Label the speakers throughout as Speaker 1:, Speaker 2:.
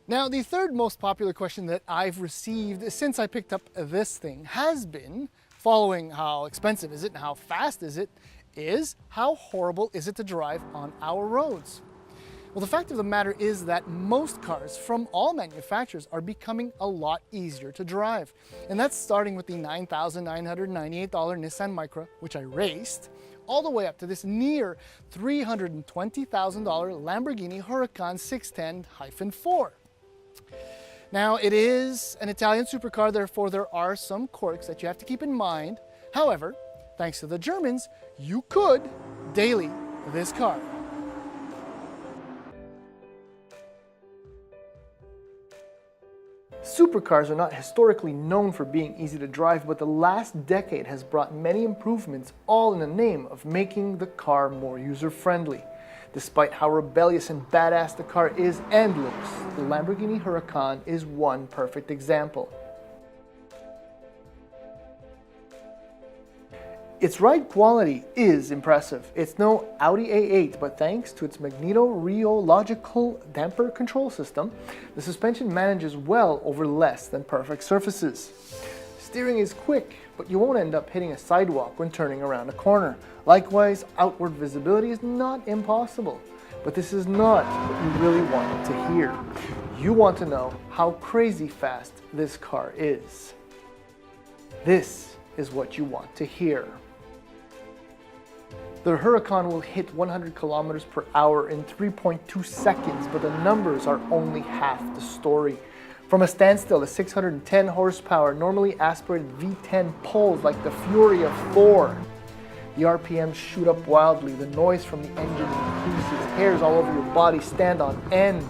Speaker 1: Now, the third most popular question that I've received since I picked up this thing has been, following how expensive is it and how fast is it, is how horrible is it to drive on our roads? Well, the fact of the matter is that most cars from all manufacturers are becoming a lot easier to drive. And that's starting with the $9,998 Nissan Micra, which I raced, all the way up to this near $320,000 Lamborghini Huracan 610-4. Now, it is an Italian supercar, therefore there are some quirks that you have to keep in mind. However, thanks to the Germans, you could daily this car. Supercars are not historically known for being easy to drive, but the last decade has brought many improvements, all in the name of making the car more user-friendly. Despite how rebellious and badass the car is and looks, the Lamborghini Huracan is one perfect example. Its ride quality is impressive. It's no Audi A8, but thanks to its magneto-rheological damper control system, the suspension manages well over less than perfect surfaces. Steering is quick, but you won't end up hitting a sidewalk when turning around a corner. Likewise, outward visibility is not impossible. But this is not what you really want to hear. You want to know how crazy fast this car is. This is what you want to hear. The Huracan will hit 100 kilometers per hour in 3.2 seconds, but the numbers are only half the story. From a standstill, the 610 horsepower normally aspirated V10 pulls like the fury of Thor. The RPMs shoot up wildly, the noise from the engine increases, hairs all over your body stand on end,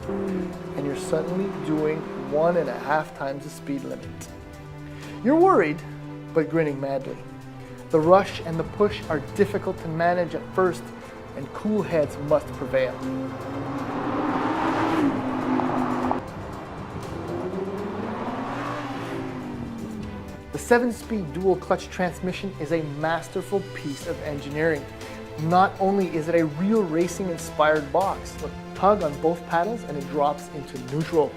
Speaker 1: and you're suddenly doing 1.5 times the speed limit. You're worried, but grinning madly. The rush and the push are difficult to manage at first, and cool heads must prevail. The 7-speed dual-clutch transmission is a masterful piece of engineering. Not only is it a real racing-inspired box, look, tug on both paddles and it drops into neutral,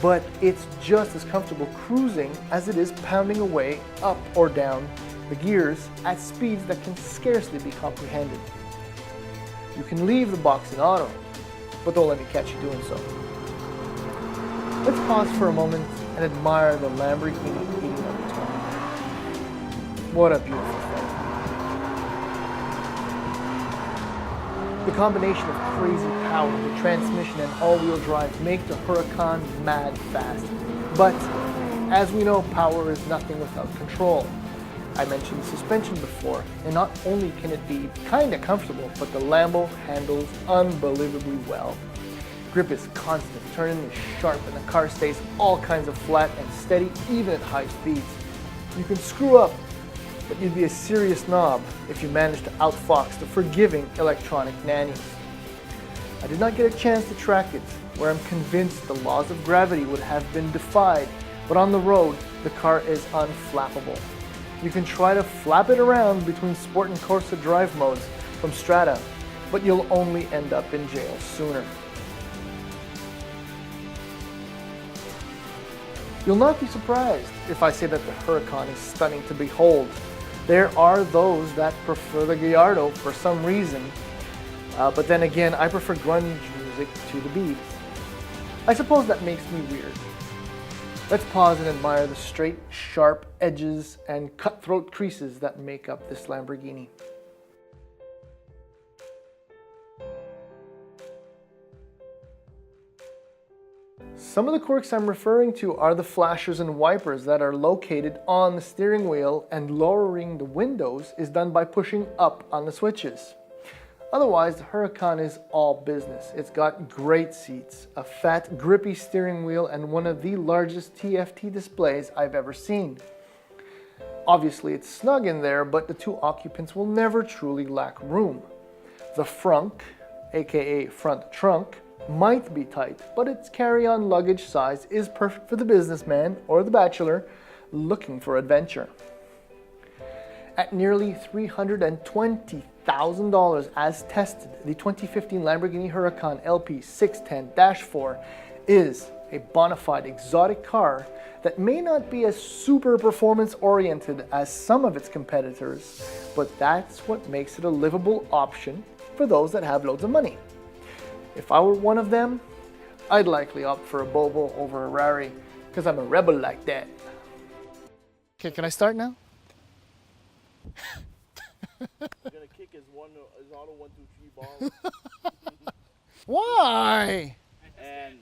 Speaker 1: but it's just as comfortable cruising as it is pounding away up or down the gears at speeds that can scarcely be comprehended. You can leave the box in auto, but don't let me catch you doing so. Let's pause for a moment and admire the Lamborghini heating up its car. What a beautiful thing. The combination of crazy power, the transmission and all-wheel drive make the Huracan mad fast. But as we know, power is nothing without control. I mentioned suspension before, and not only can it be kinda comfortable, but the Lambo handles unbelievably well. Grip is constant, turning is sharp, and the car stays all kinds of flat and steady even at high speeds. You can screw up, but you'd be a serious knob if you managed to outfox the forgiving electronic nannies. I did not get a chance to track it, where I'm convinced the laws of gravity would have been defied, but on the road, the car is unflappable. You can try to flap it around between Sport and Corsa drive modes from Strata, but you'll only end up in jail sooner. You'll not be surprised if I say that the Huracan is stunning to behold. There are those that prefer the Gallardo for some reason, but then again, I prefer grunge music to the beat. I suppose that makes me weird. Let's pause and admire the straight, sharp edges and cutthroat creases that make up this Lamborghini. Some of the quirks I'm referring to are the flashers and wipers that are located on the steering wheel, and lowering the windows is done by pushing up on the switches. Otherwise, the Huracan is all business. It's got great seats, a fat, grippy steering wheel, and one of the largest TFT displays I've ever seen. Obviously, it's snug in there, but the two occupants will never truly lack room. The frunk, aka front trunk, might be tight, but its carry-on luggage size is perfect for the businessman or the bachelor looking for adventure. At nearly $320,000 as tested, the 2015 Lamborghini Huracan LP 610-4 is a bona fide exotic car that may not be as super performance oriented as some of its competitors, but that's what makes it a livable option for those that have loads of money. If I were one of them, I'd likely opt for a Volvo over a Rari, because I'm a rebel like that. Okay, can I start now?
Speaker 2: You're gonna kick his auto 1, 2, 3 ball.
Speaker 1: Why?
Speaker 2: And